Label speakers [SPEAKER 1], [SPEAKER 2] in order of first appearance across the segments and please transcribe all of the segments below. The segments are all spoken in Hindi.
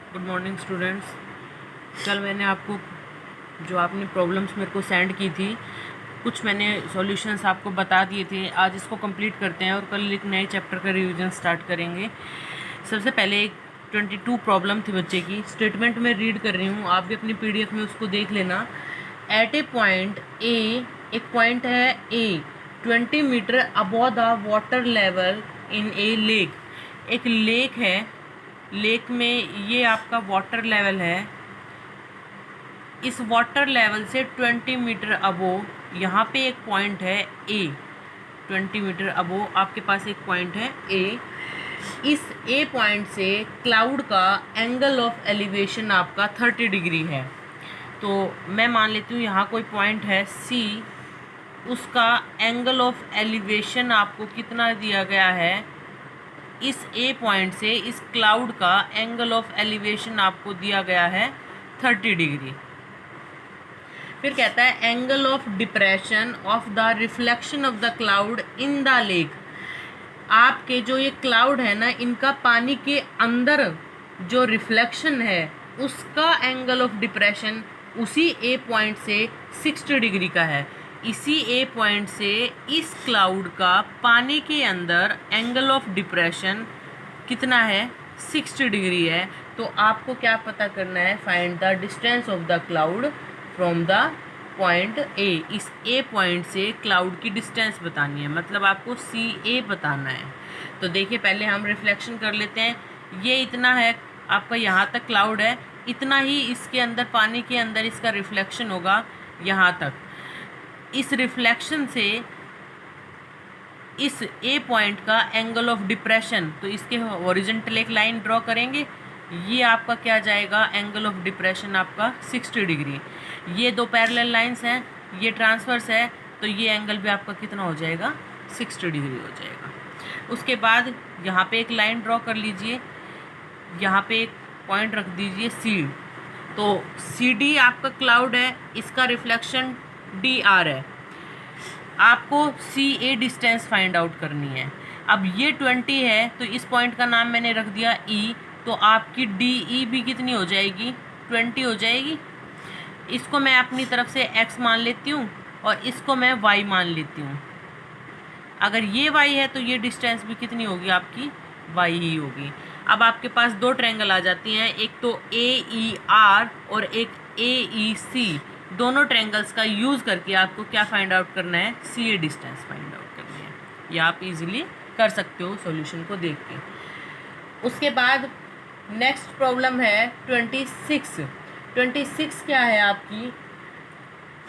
[SPEAKER 1] Good morning students. कल मैंने आपको जो आपने प्रॉब्लम्स मेरे को सेंड की थी, कुछ मैंने सॉल्यूशंस आपको बता दिए थे। आज इसको कंप्लीट करते हैं और कल एक नए चैप्टर का रिवीजन स्टार्ट करेंगे। सबसे पहले एक 22 प्रॉब्लम थी बच्चे की, स्टेटमेंट में रीड कर रही हूँ, आप भी अपनी PDF में उसको देख लेना। एट ए पॉइंट ए, एक पॉइंट है A 20 metre above the water level in a lake. एक लेक है, लेक में ये आपका वाटर लेवल है। इस वाटर लेवल से 20 मीटर अबोव यहाँ पे एक पॉइंट है ए। 20 मीटर अबोव आपके पास एक पॉइंट है ए। इस ए पॉइंट से क्लाउड का एंगल ऑफ एलिवेशन आपका 30 डिग्री है। तो मैं मान लेती हूँ यहाँ कोई पॉइंट है सी, उसका एंगल ऑफ एलिवेशन आपको कितना दिया गया है। इस ए पॉइंट से इस क्लाउड का एंगल ऑफ एलिवेशन आपको दिया गया है 30 डिग्री। फिर कहता है angle of depression of the reflection of the cloud in the lake. आपके जो ये क्लाउड है ना, इनका पानी के अंदर जो रिफ्लेक्शन है उसका एंगल ऑफ डिप्रेशन उसी ए पॉइंट से 60 डिग्री का है। इसी ए पॉइंट से इस क्लाउड का पानी के अंदर एंगल ऑफ डिप्रेशन कितना है, 60 डिग्री है। तो आपको क्या पता करना है, find the distance of the cloud from the point A. इस ए पॉइंट से क्लाउड की डिस्टेंस बतानी है, मतलब आपको सी ए बताना है। तो देखिए पहले हम रिफ्लेक्शन कर लेते हैं। ये इतना है आपका, यहाँ तक क्लाउड है, इतना ही इसके अंदर पानी के अंदर इसका रिफ्लेक्शन होगा यहाँ तक। इस रिफ्लेक्शन से इस ए पॉइंट का एंगल ऑफ डिप्रेशन, तो इसके हॉरिजॉन्टल एक लाइन ड्रॉ करेंगे। ये आपका क्या जाएगा, एंगल ऑफ डिप्रेशन आपका 60 डिग्री। ये दो पैरेलल लाइंस हैं, ये ट्रांसवर्स है, तो ये एंगल भी आपका कितना हो जाएगा, 60 डिग्री हो जाएगा। उसके बाद यहाँ पे एक लाइन ड्रॉ कर लीजिए, यहाँ पे एक पॉइंट रख दीजिए सी। तो सी डी आपका क्लाउड है, इसका रिफ्लेक्शन डी आर है। आपको सी ए डिस्टेंस फाइंड आउट करनी है। अब ये 20 है तो इस पॉइंट का नाम मैंने रख दिया ई, तो आपकी डी ई भी कितनी हो जाएगी, 20 हो जाएगी। इसको मैं अपनी तरफ से x मान लेती हूँ और इसको मैं y मान लेती हूँ। अगर ये y है तो ये डिस्टेंस भी कितनी होगी आपकी, y ही होगी। अब आपके पास दो ट्रायंगल आ जाती हैं, एक तो AER और एक AEC। दोनों ट्रायंगल्स का यूज़ करके आपको क्या फाइंड आउट करना है, सी ए डिस्टेंस फाइंड आउट करनी है। ये आप इजीली कर सकते हो सॉल्यूशन को देख के। उसके बाद नेक्स्ट प्रॉब्लम है 26। 26 क्या है आपकी,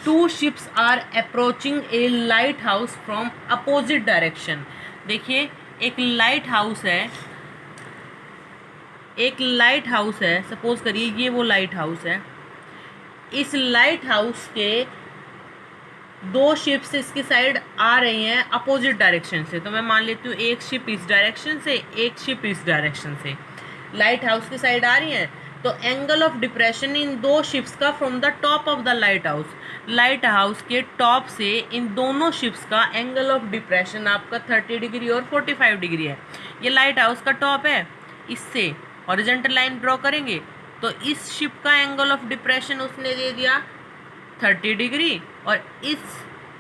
[SPEAKER 1] 2 ships are approaching a lighthouse from opposite direction. देखिए एक लाइट हाउस है, एक लाइट हाउस है, सपोज करिए ये वो लाइट हाउस है। इस लाइट हाउस के दो शिप्स इसकी साइड आ रही हैं अपोजिट डायरेक्शन से। तो मैं मान लेती हूँ एक शिप इस डायरेक्शन से, एक शिप इस डायरेक्शन से, लाइट हाउस की साइड आ रही हैं। तो एंगल ऑफ डिप्रेशन इन दो शिप्स का from the top of the light house, light house के टॉप से इन दोनों शिप्स का एंगल ऑफ डिप्रेशन आपका 30 डिग्री और 45 डिग्री है। ये लाइट हाउस का टॉप है, इससे हॉरिजॉन्टल लाइन ड्रॉ करेंगे तो इस शिप का एंगल ऑफ डिप्रेशन उसने दे दिया 30 डिग्री, और इस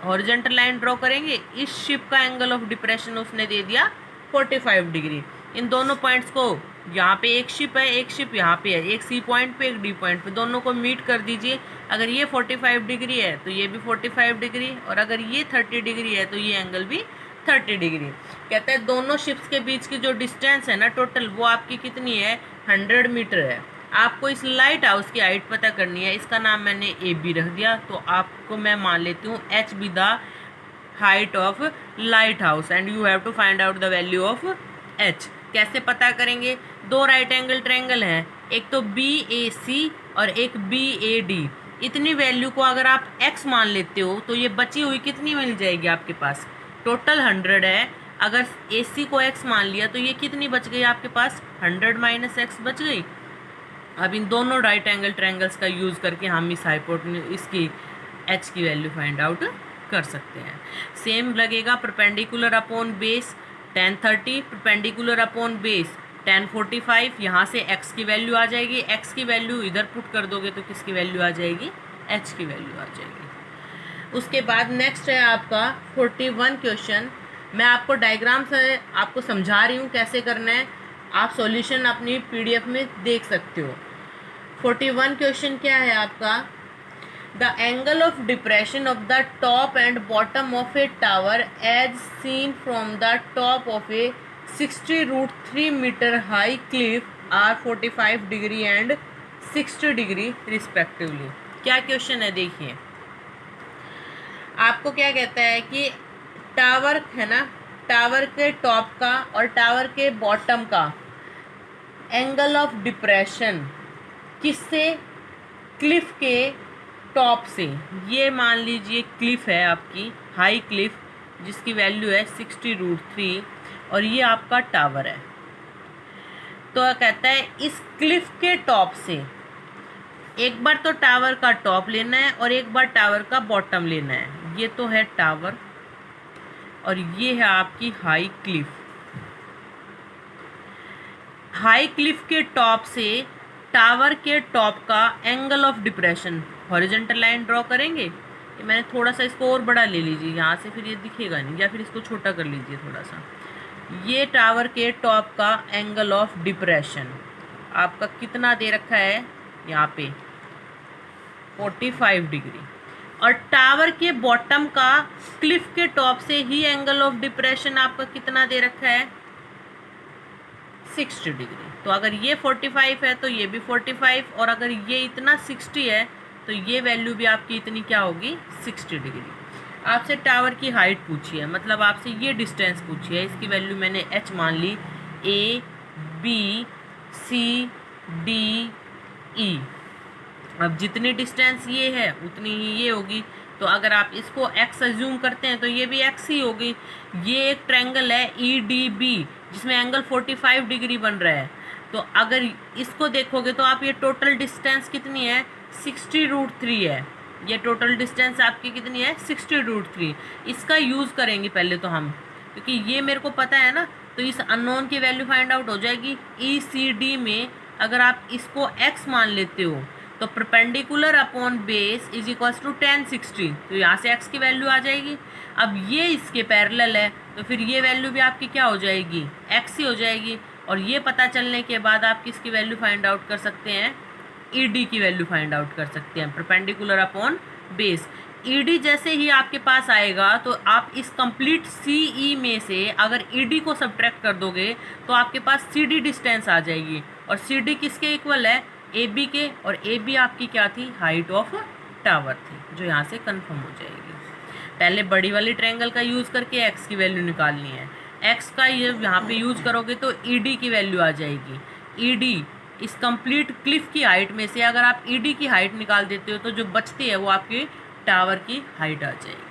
[SPEAKER 1] हॉरिजॉन्टल लाइन ड्रॉ करेंगे, इस शिप का एंगल ऑफ डिप्रेशन उसने दे दिया 45 डिग्री। इन दोनों पॉइंट्स को, यहाँ पे एक शिप है, एक शिप यहाँ पे है, एक सी पॉइंट पे एक डी पॉइंट पे, दोनों को मीट कर दीजिए। अगर ये 45 डिग्री है तो ये भी 45 डिग्री, और अगर ये 30 डिग्री है तो ये एंगल भी 30 डिग्री। कहते हैं दोनों शिप्स के बीच की जो डिस्टेंस है ना टोटल, वो आपकी कितनी है, 100 मीटर है। आपको इस लाइट हाउस की हाइट पता करनी है, इसका नाम मैंने ए बी रख दिया। तो आपको मैं मान लेती हूँ H be the height of lighthouse, and you have to find out the value of H. कैसे पता करेंगे, दो राइट एंगल ट्रायंगल हैं, एक तो बी ए सी और एक बी ए डी। इतनी वैल्यू को अगर आप x मान लेते हो तो ये बची हुई कितनी मिल जाएगी आपके पास, टोटल 100 है। अगर ए सी को x मान लिया तो ये कितनी बच गई आपके पास, 100 माइनस एक्स बच गई। अब इन दोनों राइट एंगल ट्रायंगल्स का यूज़ करके हम इस हाइपोटेन्यूज, इसकी h की वैल्यू फाइंड आउट कर सकते हैं। सेम लगेगा perpendicular upon base tan 30, perpendicular upon base 1045, यहाँ से x की वैल्यू आ जाएगी, x की वैल्यू इधर पुट कर दोगे तो किसकी वैल्यू आ जाएगी, h की वैल्यू आ जाएगी। उसके बाद नेक्स्ट है आपका 41 क्वेश्चन। मैं आपको डायग्राम से आपको समझा रही हूँ कैसे करना है, आप सॉल्यूशन अपनी PDF में देख सकते हो। 41 क्वेश्चन क्या है आपका, the angle of depression of the top and bottom of a tower as seen from the top of a 60√3 metre high cliff are 45 degree and 60 degree respectively. क्या क्वेश्चन है देखिए, आपको क्या कहता है कि टावर है ना, टावर के टॉप का और टावर के बॉटम का एंगल ऑफ डिप्रेशन किससे, क्लिफ के टॉप से। ये मान लीजिए क्लिफ है आपकी, हाई क्लिफ जिसकी वैल्यू है 60√3 और ये आपका टावर है। तो कहता है इस क्लिफ के टॉप से एक बार तो टावर का टॉप लेना है और एक बार टावर का बॉटम लेना है। ये तो है टावर और ये है आपकी हाई क्लिफ। हाई क्लिफ के टॉप से टावर के टॉप का angle of depression, horizontal line draw करेंगे। ये मैंने थोड़ा सा इसको और बड़ा ले लीजिए, यहाँ से फिर ये दिखेगा नहीं, या फिर इसको छोटा कर लीजिए थोड़ा सा। ये टावर के टॉप का एंगल ऑफ डिप्रेशन आपका कितना दे रखा है, यहाँ पे 45 डिग्री। और टावर के बॉटम का क्लिफ के टॉप से ही एंगल ऑफ डिप्रेशन आपका कितना दे रखा है, 60 डिग्री। तो अगर ये 45 है तो ये भी 45, और अगर ये इतना 60 है तो ये वैल्यू भी आपकी इतनी क्या होगी, 60 डिग्री। आपसे टावर की हाइट पूछी है, मतलब आपसे ये डिस्टेंस पूछी है, इसकी वैल्यू मैंने h मान ली, A B C D E। अब जितनी डिस्टेंस ये है उतनी ही ये होगी, तो अगर आप इसको x अज्यूम करते हैं तो ये भी x ही होगी। ये एक ट्रायंगल है EDB जिसमें एंगल 45 डिग्री बन रहा है, तो अगर इसको देखोगे तो आप ये टोटल डिस्टेंस कितनी है, 60√3 है। ये टोटल डिस्टेंस आपकी कितनी है, 60√3। इसका यूज़ करेंगे पहले तो हम, क्योंकि ये मेरे को पता है ना, तो इस अननोन की वैल्यू फाइंड आउट हो जाएगी। ECD में अगर आप इसको x मान लेते हो तो perpendicular upon base is equals to 1060, तो यहाँ से x की वैल्यू आ जाएगी। अब ये इसके पैरेलल है तो फिर ये वैल्यू भी आपकी क्या हो जाएगी, x ही हो जाएगी। और ये पता चलने के बाद आप किसकी वैल्यू फाइंड आउट कर सकते हैं, ED की वैल्यू फाइंड आउट कर सकते हैं, परपेंडिकुलर अपॉन बेस। ED जैसे ही आपके पास आएगा तो आप इस कंप्लीट CE में से अगर ED को सब्ट्रैक्ट कर दोगे तो आपके पास CD डिस्टेंस आ जाएगी, और CD किसके इक्वल है, AB के, और AB आपकी क्या थी, हाइट ऑफ टावर थी, जो यहाँ से कंफर्म हो जाएगी। पहले बड़ी वाली ट्रायंगल का यूज़ करके x की वैल्यू निकालनी है। x का ये यहाँ पे यूज़ करोगे तो ED की वैल्यू आ जाएगी। ED इस कंप्लीट क्लिफ की हाइट में से अगर आप ED की हाइट निकाल देते हो तो जो बचती है वो आपकी टावर की हाइट आ जाएगी।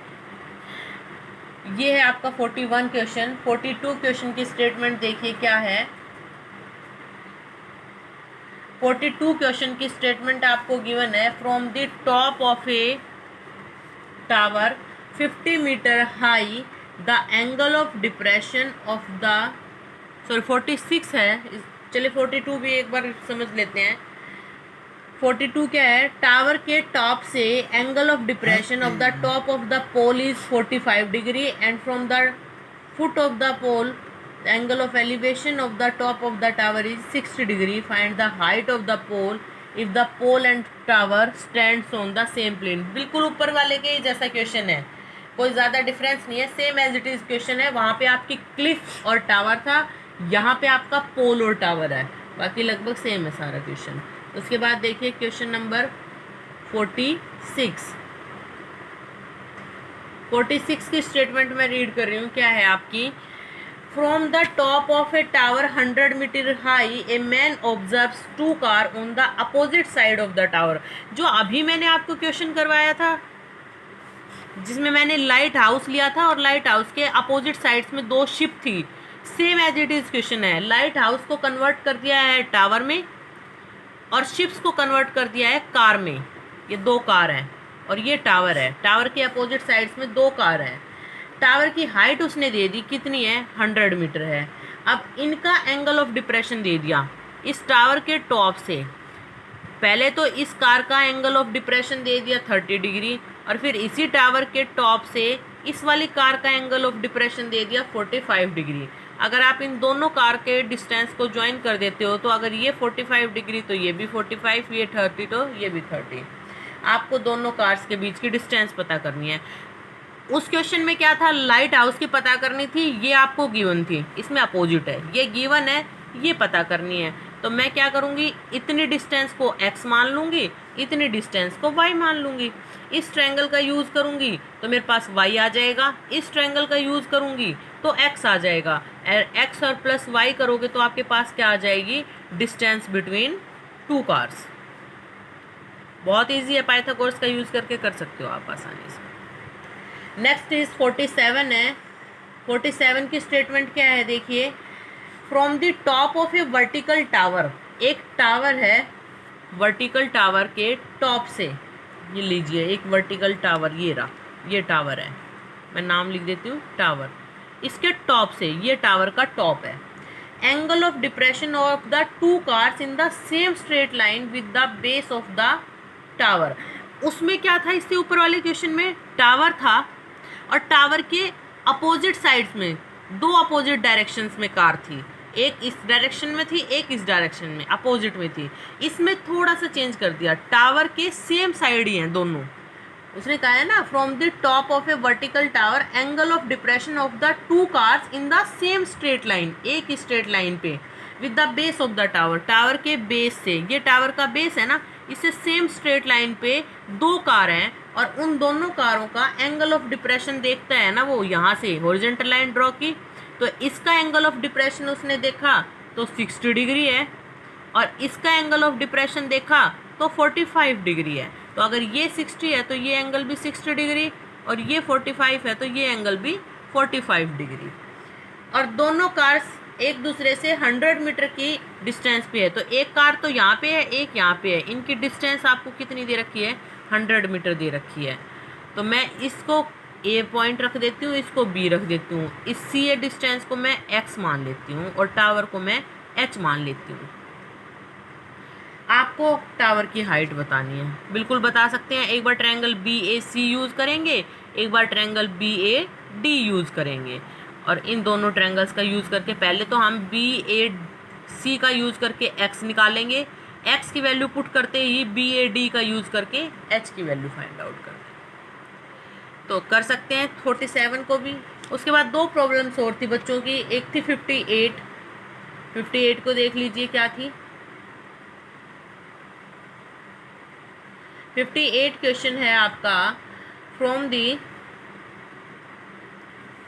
[SPEAKER 1] ये है आपका 41 क्वेश्चन। 42 क्वेश्चन की स्टेटमेंट देखिए क्या है। 42 क्वेश्चन की स्टेटमेंट आपको गिवन है, from the top of a tower 50 metre high the angle of depression of the, sorry 46 है, चलिए 42 भी एक बार समझ लेते हैं। 42 क्या है, टावर के टॉप से angle of depression of the top of the pole is 45 degree and from the foot of the pole angle of elevation of the top of the tower is 60 degree. Find the height of the pole if the pole and tower stands on the same plane. बिल्कुल ऊपर वाले के ही जैसा क्वेश्चन है, कोई ज़्यादा डिफरेंस नहीं है, same as it is question है। वहाँ पे आपकी क्लिफ और टावर था, यहाँ पे आपका पोल और टावर है, बाकी लगभग सेम है सारा क्वेश्चन। उसके बाद देखिए क्वेश्चन नंबर 46। 46 की स्टेटमेंट में रीड कर रही हूँ, क्या है आपकी, from the top of a tower 100 metre high a man observes 2 car on the opposite side of the tower. जो अभी मैंने आपको क्वेश्चन करवाया था जिसमें मैंने लाइट हाउस लिया था और लाइट हाउस के अपोजिट साइड्स में 2 शिप थी, same as it is question है। लाइट हाउस को कन्वर्ट कर दिया है टावर में और शिप्स को कन्वर्ट कर दिया है कार में। ये 2 कार हैं और ये टावर है, टावर के अपोजिट साइड्स में 2 कार हैं। टावर की हाइट उसने दे दी कितनी है, 100 मीटर है। अब इनका एंगल ऑफ डिप्रेशन दे दिया इस टावर के टॉप से। पहले तो इस कार का एंगल ऑफ डिप्रेशन दे दिया 30 डिग्री, और फिर इसी टावर के टॉप से इस वाली कार का एंगल ऑफ डिप्रेशन दे दिया 45 डिग्री। अगर आप इन दोनों कार के डिस्टेंस को ज्वाइन कर देते हो तो अगर ये 45 डिग्री तो ये भी 45, ये 30 तो ये भी 30। आपको दोनों कार्स के बीच की डिस्टेंस पता करनी है। उस क्वेश्चन में क्या था, लाइट हाउस की पता करनी थी, ये आपको गिवन थी, इसमें अपोजिट है, ये गिवन है, ये पता करनी है। तो मैं क्या करूँगी, इतनी डिस्टेंस को x मान लूँगी, इतनी डिस्टेंस को y मान लूँगी। इस ट्रायंगल का यूज़ करूँगी तो मेरे पास y आ जाएगा, इस ट्रायंगल का यूज़ करूँगी तो x आ जाएगा। x और प्लस y करोगे तो आपके पास क्या आ जाएगी, डिस्टेंस बिटवीन टू कार्स। बहुत ईजी है, पाइथागोरस का यूज़ करके कर सकते हो आप आसानी से। नेक्स्ट इज 47 है। 47 की स्टेटमेंट क्या है, देखिए, from the top of A vertical tower, एक टावर है, वर्टिकल टावर के टॉप से, ये लीजिए एक वर्टिकल टावर, ये रहा, ये टावर है, मैं नाम लिख देती हूँ टावर, इसके टॉप से, ये टावर का टॉप है। Angle of depression of the two cars in the same straight line with the base of the tower. उसमें क्या था, इससे ऊपर वाले क्वेश्चन में टावर था और टावर के अपोजिट साइड्स में दो अपोजिट डायरेक्शंस में कार थी, एक इस डायरेक्शन में थी, एक इस डायरेक्शन में अपोजिट में थी। इसमें थोड़ा सा चेंज कर दिया, टावर के सेम साइड ही हैं दोनों। उसने कहा है ना, from the top of A vertical tower angle of depression of the two cars in the same straight line, एक ही स्ट्रेट लाइन पे, with the base of the tower, tower के बेस से, ये टावर का बेस है ना, इससे सेम स्ट्रेट लाइन पे दो कार हैं और उन दोनों कारों का एंगल ऑफ डिप्रेशन देखता है ना वो, यहाँ से हॉरिजॉन्टल लाइन ड्रॉ की, तो इसका एंगल ऑफ डिप्रेशन उसने देखा तो 60 डिग्री है और इसका एंगल ऑफ डिप्रेशन देखा तो 45 डिग्री है। तो अगर ये 60 है तो ये एंगल भी 60 डिग्री और ये 45 है तो ये एंगल भी 45 डिग्री। और दोनों कार्स एक दूसरे से 100 मीटर की डिस्टेंस पे है, तो एक कार तो यहाँ पे है, एक यहाँ पे है, इनकी डिस्टेंस आपको कितनी दे रखी है, 100 मीटर दे रखी है। तो मैं इसको ए पॉइंट रख देती हूँ, इसको बी रख देती हूँ, इस सी ए डिस्टेंस को मैं एक्स मान लेती हूँ और टावर को मैं एच मान लेती हूँ। आपको टावर की हाइट बतानी है, बिल्कुल बता सकते हैं। एक बार triangle B A C use करेंगे, एक बार triangle B A D use करेंगे, और इन दोनों ट्रायंगल्स का यूज़ करके पहले तो हम बी ए सी का यूज़ करके एक्स निकालेंगे, एक्स की वैल्यू पुट करते ही बी ए डी का यूज़ करके एच की वैल्यू फाइंड आउट करते, तो कर सकते हैं 47 को भी। उसके बाद दो प्रॉब्लम्स और थी बच्चों की, एक थी 58 को देख लीजिए क्या थी। 58 क्वेश्चन है आपका, from the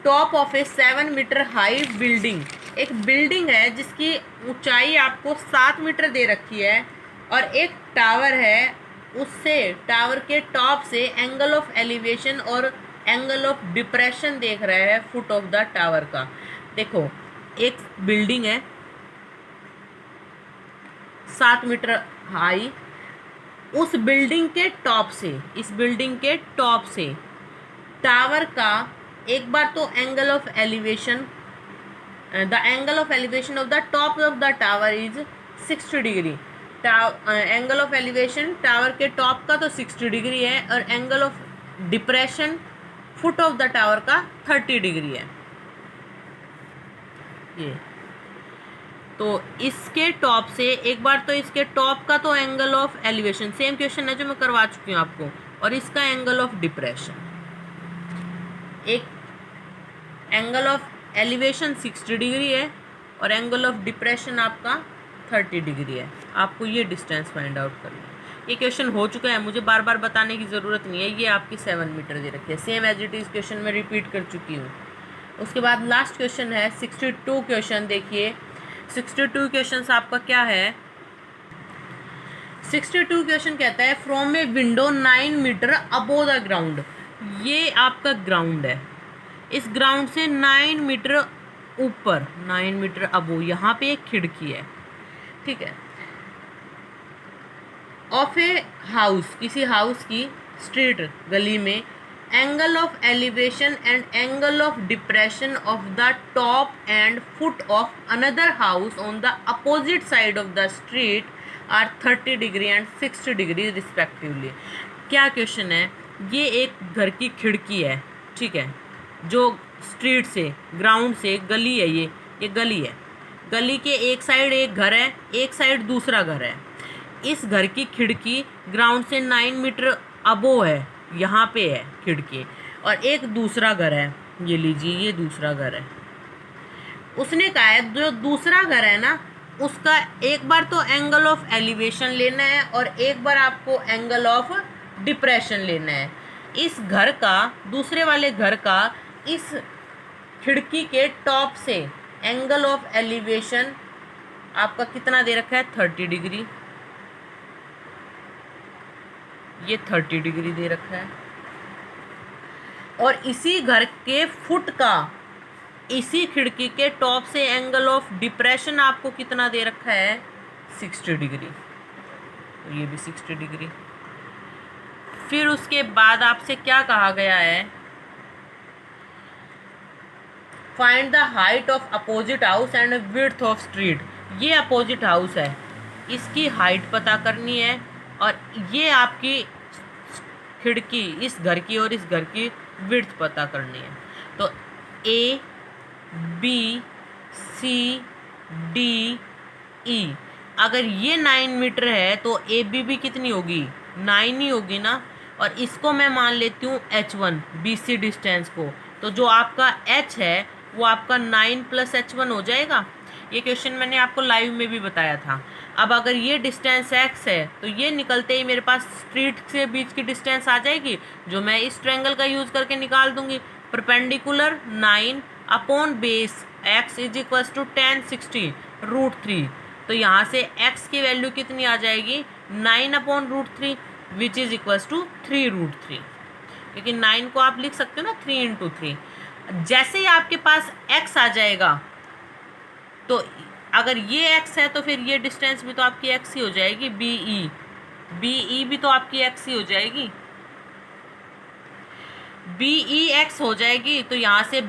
[SPEAKER 1] top of a 7 metre high building, एक बिल्डिंग है जिसकी ऊंचाई आपको 7 मीटर दे रखी है और एक टावर है, उससे टावर के टॉप से एंगल ऑफ एलिवेशन और एंगल ऑफ डिप्रेशन देख रहा है फुट ऑफ द टावर का। देखो एक बिल्डिंग है 7 मीटर हाई, उस बिल्डिंग के टॉप से, इस बिल्डिंग के टॉप से टावर का एक बार तो angle of elevation, the angle of elevation of the top of the tower is 60 degree. Angle of elevation tower के टॉप का तो 60 डिग्री है और angle of depression foot of the tower का 30 डिग्री है। ये तो इसके टॉप से एक बार तो इसके टॉप का तो angle of elevation, same question है जो मैं करवा चुकी हूँ आपको, और इसका एंगल ऑफ डिप्रेशन, एक एंगल ऑफ एलिवेशन 60 डिग्री है और एंगल ऑफ डिप्रेशन आपका 30 डिग्री है। आपको ये डिस्टेंस फाइंड आउट करनी है। ये क्वेश्चन हो चुका है, मुझे बार बार बताने की ज़रूरत नहीं है, ये आपकी 7 मीटर दे रखी है, same as it is question में रिपीट कर चुकी हूँ। उसके बाद लास्ट क्वेश्चन है 62 क्वेश्चन। देखिए 62 क्वेश्चन आपका क्या है, 62 क्वेश्चन कहता है from a window 9 metre above the ground, ये आपका ग्राउंड है, इस ग्राउंड से 9 मीटर ऊपर, 9 मीटर अबोव, यहाँ पे एक खिड़की है, ठीक है, ऑफ ए हाउस, किसी हाउस की स्ट्रीट, गली में angle of elevation and angle of depression of the top and foot of another house on the opposite side of the street are 30 degree and 60 degree respectively. क्या क्वेश्चन है, ये एक घर की खिड़की है, ठीक है, जो स्ट्रीट से, ग्राउंड से, गली है, ये गली है, गली के एक साइड एक घर है, एक साइड दूसरा घर है। इस घर की खिड़की ग्राउंड से 9 मीटर अबो है, यहाँ पे है खिड़की, और एक दूसरा घर है, ये लीजिए, ये दूसरा घर है। उसने कहा है जो दूसरा घर है ना, उसका एक बार तो एंगल ऑफ एलिवेशन लेना है और एक बार आपको एंगल ऑफ डिप्रेशन लेना है। इस घर का, दूसरे वाले घर का, इस खिड़की के टॉप से एंगल ऑफ एलिवेशन आपका कितना दे रखा है, 30 डिग्री, ये 30 डिग्री दे रखा है। और इसी घर के फुट का, इसी खिड़की के टॉप से एंगल ऑफ डिप्रेशन आपको कितना दे रखा है, 60 डिग्री, तो ये भी 60 डिग्री। फिर उसके बाद आपसे क्या कहा गया है, find the height of opposite house and width of street. ये अपोजिट हाउस है, इसकी हाइट पता करनी है, और ये आपकी खिड़की, इस घर की और इस घर की विड्थ पता करनी है। तो A B C D E, अगर ये 9 मीटर है तो ए बी भी कितनी होगी, 9 ही होगी ना। और इसको मैं मान लेती हूँ H1, बी सी डिस्टेंस को, तो जो आपका H है वो आपका 9 + H1 हो जाएगा। ये क्वेश्चन मैंने आपको लाइव में भी बताया था। अब अगर ये डिस्टेंस x है तो ये निकलते ही मेरे पास स्ट्रीट से बीच की डिस्टेंस आ जाएगी, जो मैं इस ट्रायंगल का यूज़ करके निकाल दूंगी। परपेंडिकुलर 9 अपॉन बेस x = 10 60 √3, तो यहाँ से x की वैल्यू कितनी आ जाएगी, 9/√3 विच इज़ इक्वल्स टू 3√3, क्योंकि 9 को आप लिख सकते हो ना 3 × 3। जैसे ही आपके पास x आ जाएगा, तो अगर ये x है तो फिर ये डिस्टेंस भी तो आपकी x ही हो जाएगी, BE भी तो आपकी x ही हो जाएगी, BE x हो जाएगी। तो यहाँ से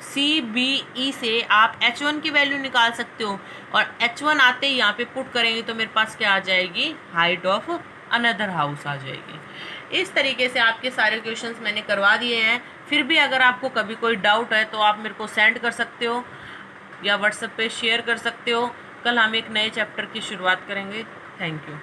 [SPEAKER 1] CBE से आप H1 की वैल्यू निकाल सकते हो, और H1 आते ही यहाँ पे पुट करेंगे तो मेरे पास क्या आ जाएगी, हाइट ऑफ अनदर हाउस आ जाएगी। इस तरीके से आपके सारे क्वेश्चंस मैंने करवा दिए हैं। फिर भी अगर आपको कभी कोई डाउट है तो आप मेरे को सेंड कर सकते हो या व्हाट्सएप पे शेयर कर सकते हो। कल हम एक नए चैप्टर की शुरुआत करेंगे। Thank you.